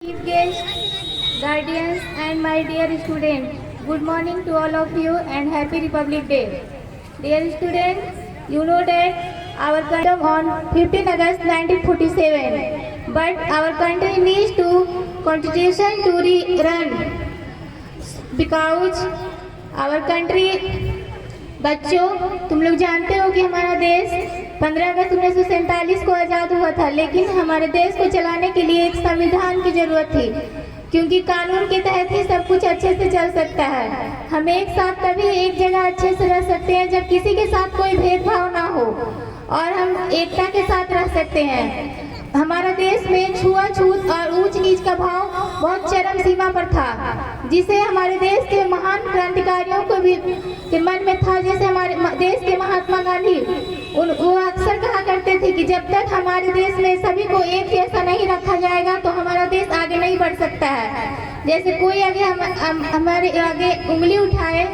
Chief guests, guardians and my dear students, good morning to all of you and happy Republic Day. Dear students, you know that our country on 15 August 1947, but our country needs to constitution to run because our country बच्चों तुम लोग जानते हो कि हमारा देश 15 अगस्त 1947 को आज़ाद हुआ था, लेकिन हमारे देश को चलाने के लिए एक संविधान की जरूरत थी, क्योंकि कानून के तहत ही सब कुछ अच्छे से चल सकता है। हम एक साथ तभी एक जगह अच्छे से रह सकते हैं जब किसी के साथ कोई भेदभाव ना हो और हम एकता के साथ रह सकते हैं। हमारा देश में छुआछूत और ऊंच नीच का भाव बहुत चरम सीमा पर था, जिसे हमारे देश के महान क्रांतिकारियों को भी के मन में था। जैसे हमारे देश के महात्मा गांधी वो अक्सर कहा करते थे कि जब तक हमारे देश में सभी को एक जैसा नहीं रखा जाएगा तो हमारा देश आगे नहीं बढ़ सकता है। जैसे कोई आगे हमारे आगे उंगली उठाए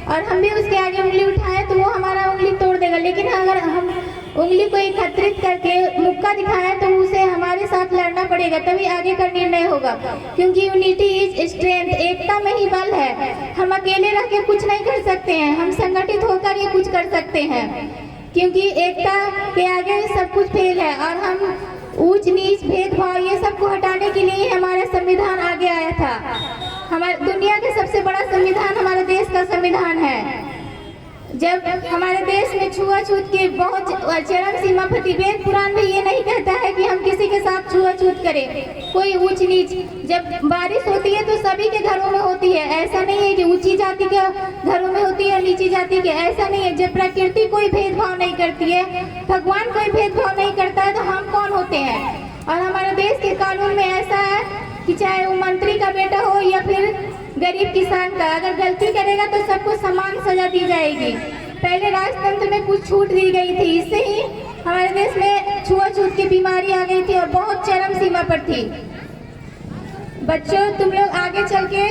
और हम भी उसके आगे उंगली उठाए तो वो हमारा उंगली तोड़ देगा, लेकिन अगर हम उंगली को एकत्रित करके मुक्का दिखाए तो उसे हमारे साथ लड़ना पड़ेगा, तभी आगे का निर्णय होगा, क्योंकि यूनिटी इज स्ट्रेंथ, एकता में ही बल है। हम अकेले रह के कुछ नहीं कर सकते हैं, हम संगठित होकर ही कुछ कर सकते हैं, क्योंकि एकता के आगे सब कुछ फेल है। और हम ऊंच नीच भेदभाव ये सब को हटाने के लिए हमारा संविधान आगे आया था। हमारे दुनिया का सबसे बड़ा संविधान हमारे देश का संविधान है। जब हमारे देश में छुआछूत की बहुत चरम सीमा पर थी, वेद पुराण में ये नहीं कहता है कि हम किसी के साथ छुआछूत करें, कोई ऊंच नीच। जब बारिश होती है तो सभी के घरों में होती है, ऐसा नहीं है कि ऊंची जाति के घरों में होती है नीची जाति के, ऐसा नहीं है। जब प्रकृति कोई भेदभाव नहीं करती है, भगवान कोई भेदभाव नहीं करता है, तो हम कौन होते हैं। और हमारे देश के कानून में ऐसा है कि चाहे वो मंत्री का बेटा हो या फिर गरीब किसान का, अगर गलती करेगा तो सबको समान सजा दी जाएगी। पहले राजतंत्र में कुछ छूट दी गई थी, इससे ही हमारे देश में छुआछूत की बीमारी आ गई थी और बहुत चरम सीमा पर थी। बच्चों तुम लोग आगे चल के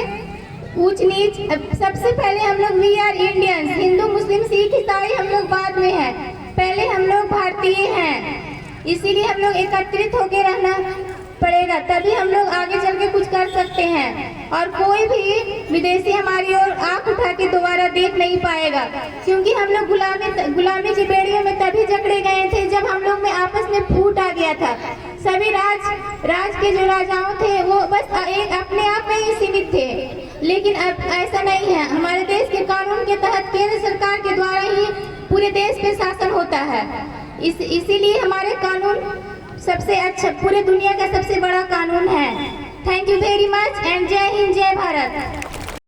ऊंच नीच, सबसे पहले हम लोग वी आर इंडियंस, हिंदू मुस्लिम सिख ईसाई हम लोग बाद में हैं, पहले हम लोग भारतीय हैं। इसीलिए हम लोग एकत्रित होकर रहना पड़ेगा, तभी हम लोग आगे चल के कुछ कर सकते हैं। और कोई भी विदेशी हमारी ओर आंख उठा के दोबारा देख नहीं पाएगा, क्योंकि हम लोग गुलामी की बेड़ियों में तभी जकड़े गए थे जब हम लोग में आपस में फूट आ गया था। सभी राज के जो राजाओं थे वो बस एक अपने आप में ही सीमित थे, लेकिन अब ऐसा नहीं है। हमारे देश के कानून के तहत केंद्र सरकार के द्वारा ही पूरे देश पे शासन होता है। इसीलिए हमारे कानून सबसे अच्छा, पूरे दुनिया का सबसे बड़ा कानून है। Thank you very much and जय